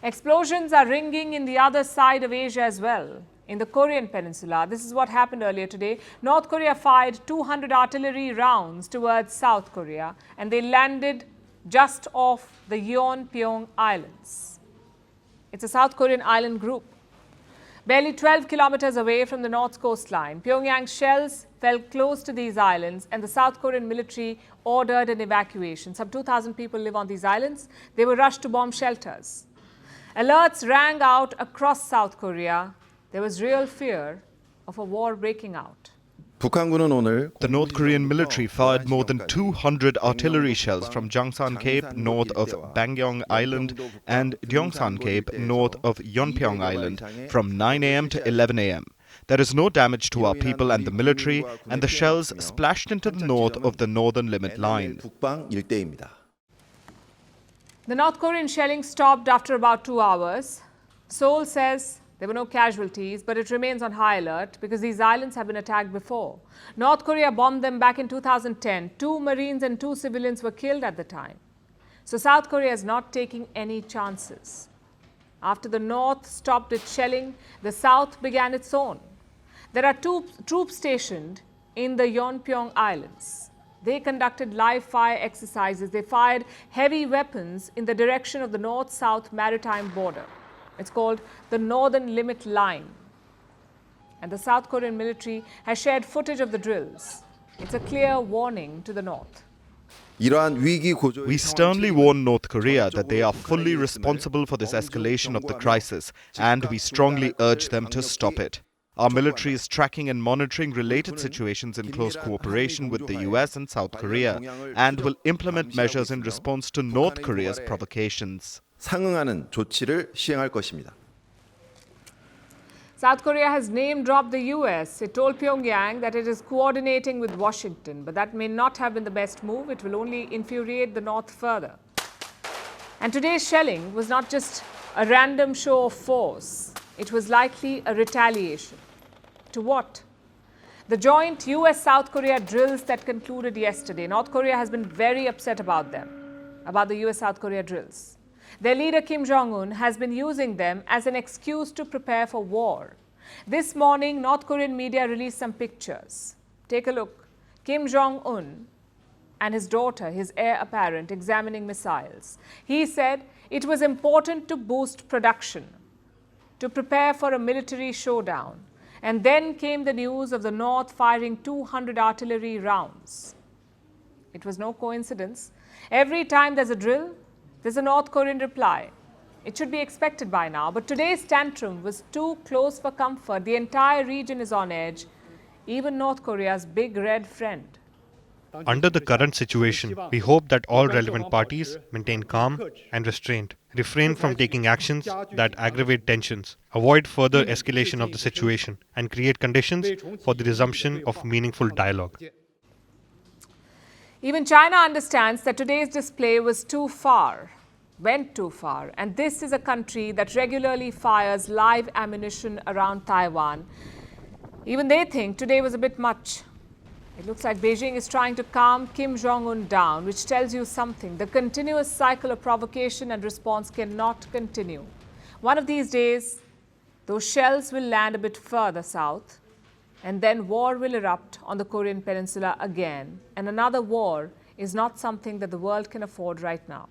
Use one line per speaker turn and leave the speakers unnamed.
Explosions are ringing in the other side of Asia as well. In the Korean Peninsula, this is what happened earlier today. North Korea fired 200 artillery rounds towards South Korea and they landed just off the Yeonpyeong Islands. It's a South Korean island group. Barely 12 kilometers away from the North coastline, Pyongyang's shells fell close to these islands and the South Korean military ordered an evacuation. Some 2,000 people live on these islands. They were rushed to bomb shelters. Alerts rang out across South Korea. There was real fear of a war breaking out.
The North Korean military fired more than 200 artillery shells from Jangsan Cape north of Bangyong Island and Gyeongsan Cape north of Yeonpyeong Island from 9 a.m. to 11 a.m. There is no damage to our people and the military, and the shells splashed into the north of the northern limit line.
The North Korean shelling stopped after about 2 hours. Seoul says there were no casualties, but it remains on high alert because these islands have been attacked before. North Korea bombed them back in 2010. 2 Marines and 2 civilians were killed at the time. So South Korea is not taking any chances. After the North stopped its shelling, the South began its own. There are 2 troops stationed in the Yeonpyeong Islands. They conducted live fire exercises. They fired heavy weapons in the direction of the North-South maritime border. It's called the Northern Limit Line. And the South Korean military has shared footage of the drills. It's a clear warning to the North.
We sternly warn North Korea that they are fully responsible for this escalation of the crisis, and we strongly urge them to stop it. Our military is tracking and monitoring related situations in close cooperation with the US and South Korea and will implement measures in response to North Korea's provocations.
상응하는 조치를 시행할 것입니다.
South Korea has name-dropped the US. It told Pyongyang that it is coordinating with Washington, but that may not have been the best move. It will only infuriate the North further. And today's shelling was not just a random show of force. It was likely a retaliation. To what? The joint US-South Korea drills that concluded yesterday. North Korea has been very upset about them, about the US-South Korea drills. Their leader Kim Jong Un has been using them as an excuse to prepare for war. This morning, North Korean media released some pictures. Take a look. Kim Jong Un and his daughter, his heir apparent, examining missiles. He said it was important to boost production, to prepare for a military showdown. And then came the news of the North firing 200 artillery rounds. It was no coincidence. Every time there's a drill, there's a North Korean reply. It should be expected by now. But today's tantrum was too close for comfort. The entire region is on edge, even North Korea's big red friend.
Under the current situation, we hope that all relevant parties maintain calm and restraint, refrain from taking actions that aggravate tensions, avoid further escalation of the situation, and create conditions for the resumption of meaningful dialogue.
Even China understands that today's display was too far, went too far, and this is a country that regularly fires live ammunition around Taiwan. Even they think today was a bit much. It looks like Beijing is trying to calm Kim Jong Un down, which tells you something. The continuous cycle of provocation and response cannot continue. One of these days, those shells will land a bit further south, and then war will erupt on the Korean Peninsula again. And another war is not something that the world can afford right now.